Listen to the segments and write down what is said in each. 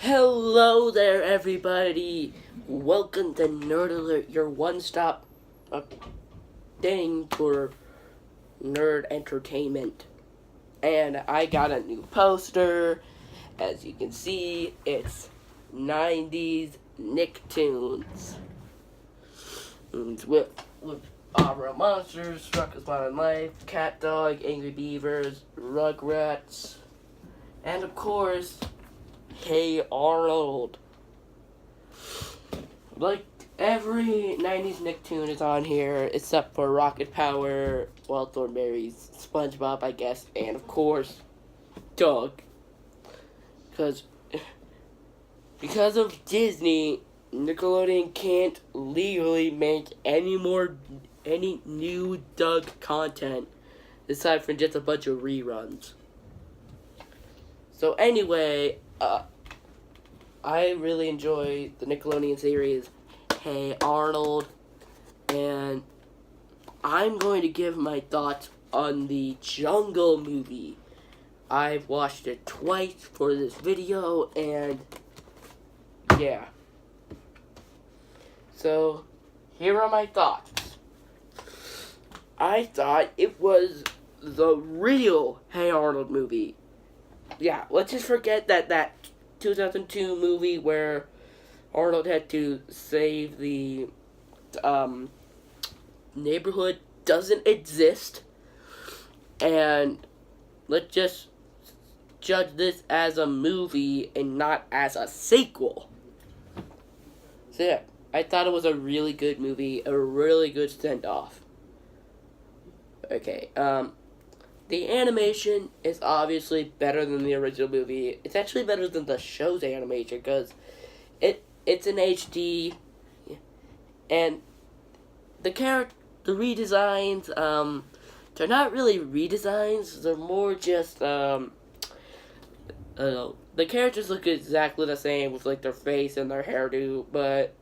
Hello there, everybody. Welcome to Nerd Alert, your one-stop thing for nerd entertainment. And I got a new poster. As you can see, it's 90s Nicktoons. It's with Real Monsters, Struck Modern Life, Cat Dog, Angry Beavers, Rugrats, and of course, Hey Arnold. Like every 90s Nicktoon is on here except for Rocket Power, Wild Thornberries, SpongeBob, I guess, and of course, Doug. Because of Disney, Nickelodeon can't legally make any new Doug content aside from just a bunch of reruns. So anyway, I really enjoy the Nickelodeon series Hey Arnold, and I'm going to give my thoughts on the Jungle movie. I've watched it twice for this video, and yeah. So, here are my thoughts. I thought it was the real Hey Arnold movie. Yeah, let's just forget that 2002 movie where Arnold had to save the neighborhood doesn't exist. And let's just judge this as a movie and not as a sequel. So yeah, I thought it was a really good movie, a really good send-off. Okay, the animation is obviously better than the original movie. It's actually better than the show's animation because it's in HD, and the redesigns, they're not really redesigns. They're more just I don't know. The characters look exactly the same with like their face and their hairdo, but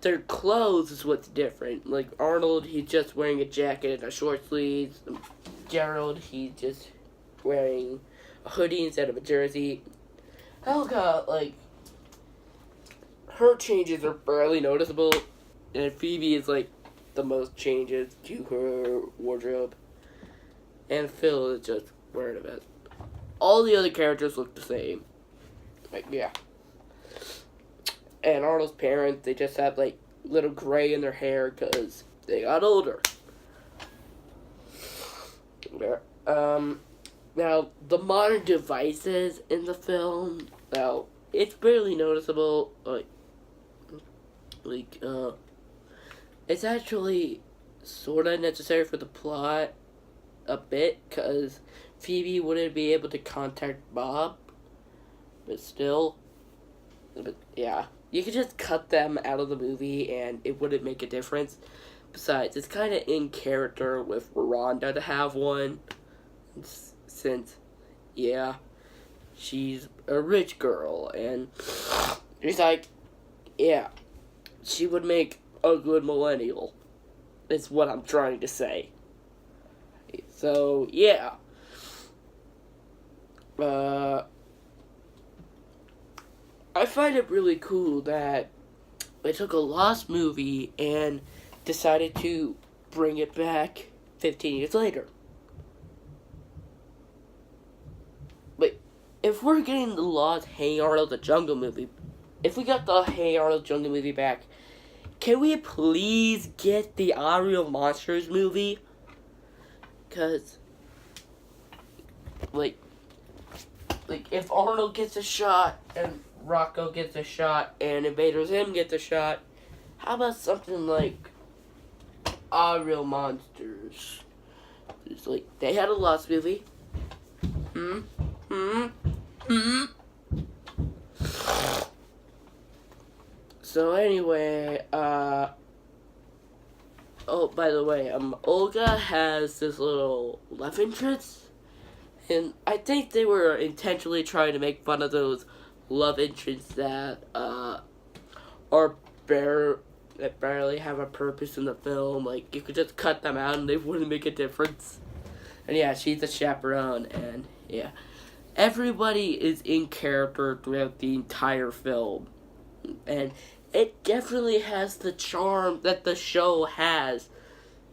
their clothes is what's different. Like Arnold, he's just wearing a jacket and a short sleeves. Gerald, he's just wearing a hoodie instead of a jersey. Helga, like, her changes are barely noticeable, and Phoebe is like the most changes to her wardrobe. And Phil is just wearing a vest. All the other characters look the same. Like, yeah. And Arnold's parents, they just have, like, little gray in their hair because they got older. Now, the modern devices in the film, now, it's barely noticeable. It's actually sort of necessary for the plot a bit because Phoebe wouldn't be able to contact Bob. But still, yeah. You could just cut them out of the movie and it wouldn't make a difference. Besides, it's kind of in character with Rhonda to have one. Since, yeah, she's a rich girl. And she's like, yeah, she would make a good millennial. Is what I'm trying to say. So, yeah. I find it really cool that they took a lost movie and decided to bring it back 15 years later. But if we're getting the lost Hey Arnold the Jungle movie, if we got the Hey Arnold Jungle movie back, can we please get the Real Monsters movie? Because, like if Arnold gets a shot and Rocco gets a shot and Invader Zim gets a shot, how about something like Real Monsters? It's like, they had a lost movie. So anyway, oh, by the way, Olga has this little love interest, and I think they were intentionally trying to make fun of those love interests that barely have a purpose in the film. Like, you could just cut them out and they wouldn't make a difference. And yeah, she's a chaperone, and yeah. everybody is in character throughout the entire film. And it definitely has the charm that the show has,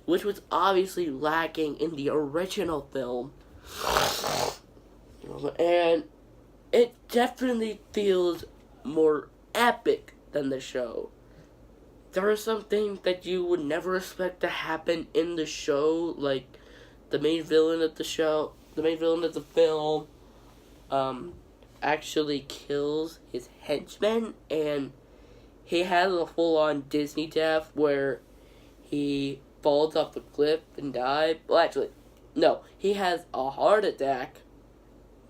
which was obviously lacking in the original film. And it definitely feels more epic than the show. There are some things that you would never expect to happen in the show, like the main villain of the film, actually kills his henchmen, and he has a full-on Disney death where he falls off the cliff and dies. Well, actually, no, he has a heart attack,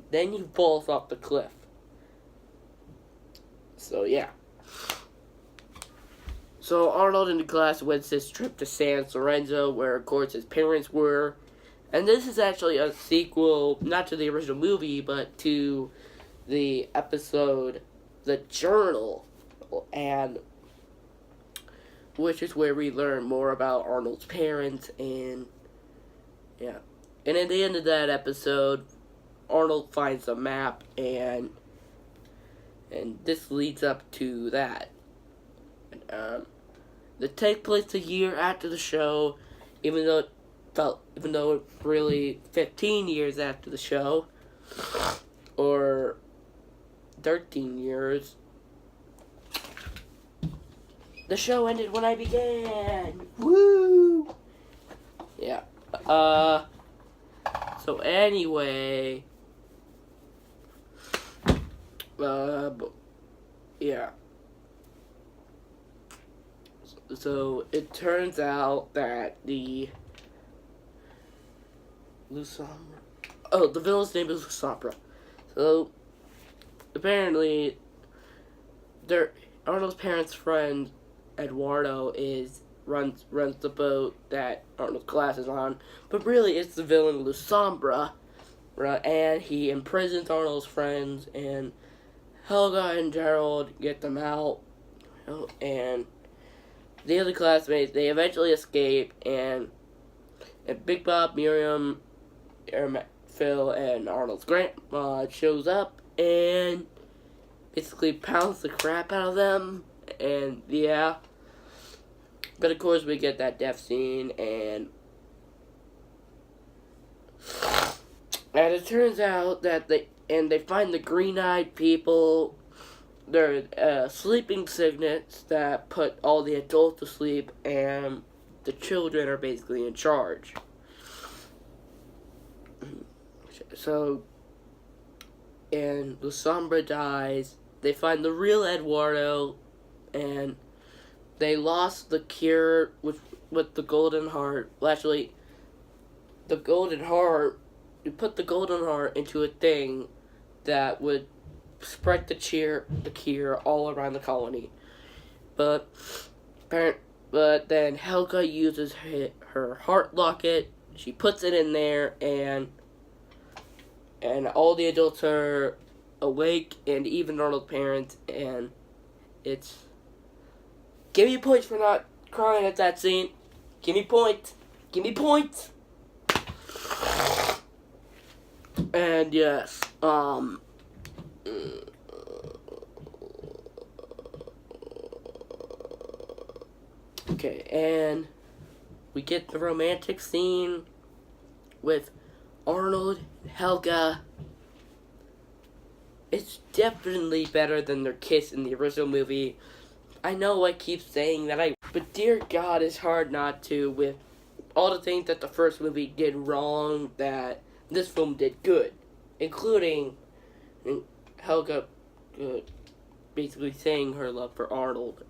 then he falls off the cliff. So, yeah. So, Arnold and the class went this trip to San Lorenzo, where, of course, his parents were. And this is actually a sequel, not to the original movie, but to the episode The Journal, and which is where we learn more about Arnold's parents, and yeah. And at the end of that episode, Arnold finds a map, and this leads up to that. It takes place a year after the show, even though it's really 15 years after the show, or 13 years. The show ended when I began. Woo! Yeah. So anyway, yeah. So it turns out that the villain's name is Lusambra. So apparently, Arnold's parents' friend Eduardo runs the boat that Arnold's class is on, but really it's the villain Lusambra, and he imprisons Arnold's friends, and Helga and Gerald get them out, and the other classmates, they eventually escape, and Big Bob, Miriam, Phil, and Arnold's grandma shows up and basically pounds the crap out of them, and yeah. But of course we get that death scene, and it turns out that they find the green-eyed people. They're sleeping sickness that put all the adults to sleep, and the children are basically in charge. So, and Lusambra dies. They find the real Eduardo, and they lost the cure with the golden heart. Well, actually, the golden heart, you put the golden heart into a thing that would spread the cure all around the colony. But then Helga uses her heart locket. She puts it in there, and all the adults are awake, and even Arnold's parents, and it's... Give me points for not crying at that scene. Give me points. Give me points. And yes, okay, and we get the romantic scene with Arnold and Helga. It's definitely better than their kiss in the original movie. I know I keep saying that, but dear God, it's hard not to, with all the things that the first movie did wrong that this film did good, including Helga basically saying her love for Arnold.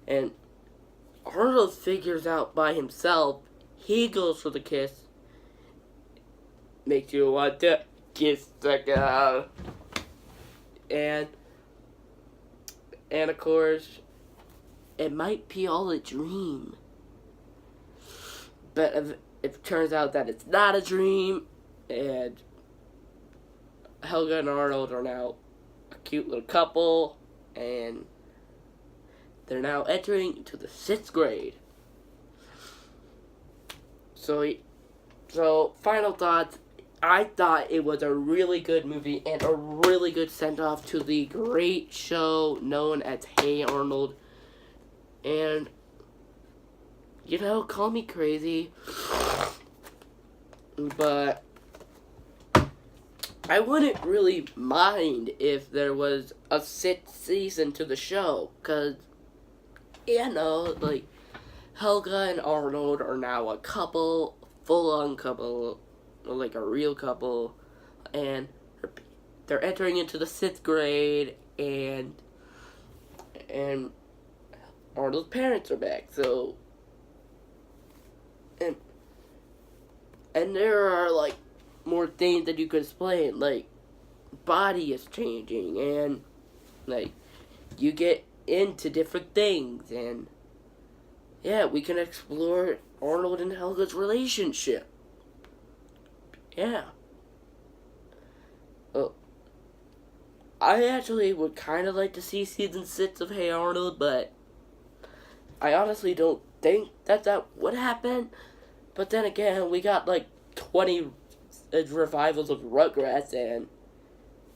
And Arnold figures out by himself, he goes for the kiss, makes you want to kiss the girl. And of course, it might be all a dream. But if it turns out that it's not a dream, and Helga and Arnold are now a cute little couple, and they're now entering into the 6th grade. So final thoughts. I thought it was a really good movie and a really good send-off to the great show known as Hey Arnold. And, you know, call me crazy, but I wouldn't really mind if there was a 6th season to the show, because, you know, like, Helga and Arnold are now a couple, full-on couple, like a real couple, and they're entering into the 6th grade, and Arnold's parents are back, so, and there are, like, more things that you could explain, like, body is changing, and, like, you get into different things, and, yeah, we can explore Arnold and Helga's relationship. Yeah. Well, I actually would kind of like to see season 6 of Hey Arnold, but I honestly don't think that would happen. But then again, we got like 20 revivals of Rugrats, and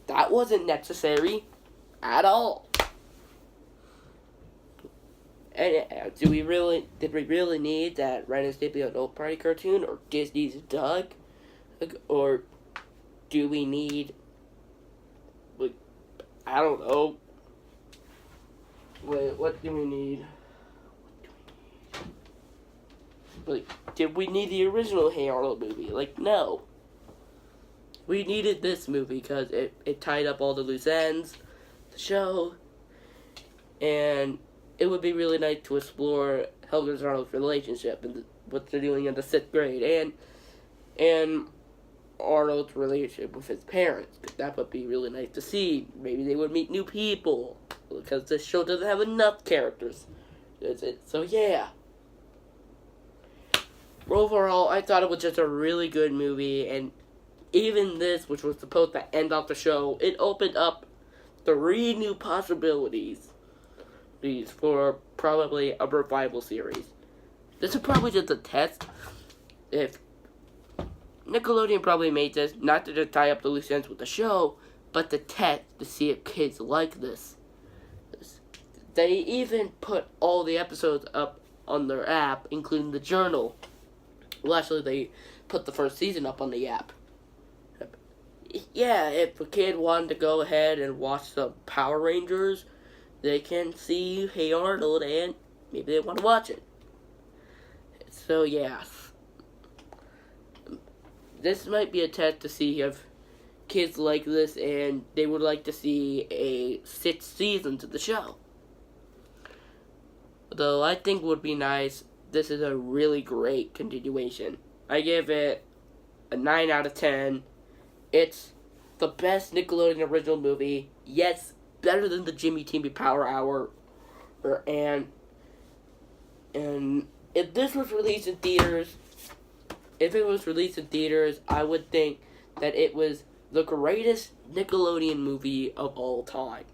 that wasn't necessary at all. And did we really need that Ren and Stimpy adult party cartoon, or Disney's Doug? Or do we need, like, I don't know. Wait, what do we need? Like, did we need the original Hey Arnold movie? Like, no. We needed this movie because it tied up all the loose ends, the show, and it would be really nice to explore Helga and Arnold's relationship and what they're doing in the 6th grade, and Arnold's relationship with his parents. That would be really nice to see. Maybe they would meet new people, because this show doesn't have enough characters. So yeah. Overall, I thought it was just a really good movie, and even this, which was supposed to end off the show, it opened up 3 new possibilities for probably a revival series. This is probably just a test. If Nickelodeon probably made this not to just tie up the loose ends with the show, but to test to see if kids like this. They even put all the episodes up on their app, including the journal. Well, actually, they put the first season up on the app. Yeah, if a kid wanted to go ahead and watch the Power Rangers, they can see Hey Arnold, and maybe they want to watch it. So, yeah. This might be a test to see if kids like this and they would like to see a 6th season to the show. Though I think would be nice, this is a really great continuation. I give it a 9 out of 10. It's the best Nickelodeon original movie. Yes, better than the Jimmy Timmy Power Hour. And if this was released in theaters, I would think that it was the greatest Nickelodeon movie of all time.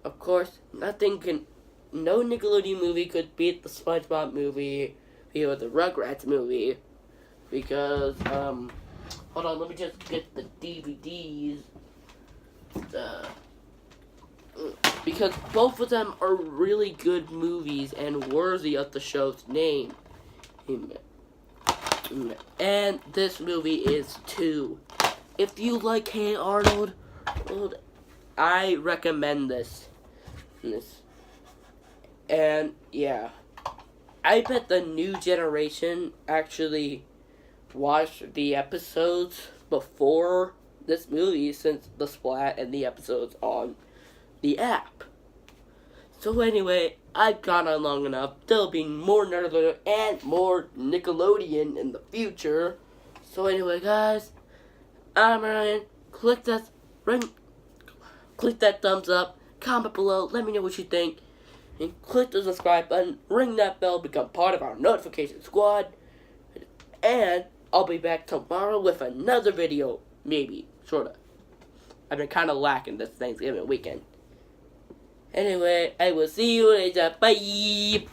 Of course, no Nickelodeon movie could beat the SpongeBob movie or the Rugrats movie, because, hold on, let me just get the DVDs, because both of them are really good movies and worthy of the show's name. And this movie is too. If you like Hey Arnold, I recommend this. And yeah, I bet the new generation actually watched the episodes before this movie, since the splat and the episodes on the app. So anyway, I've gone on long enough. There'll be more Nerdler and more Nickelodeon in the future. So anyway, guys, I'm Ryan. Click that thumbs up. Comment below. Let me know what you think. And click the subscribe button. Ring that bell. Become part of our notification squad. And I'll be back tomorrow with another video. Maybe. Sorta. I've been kind of lacking this Thanksgiving weekend. Anyway, I will see you later. Bye!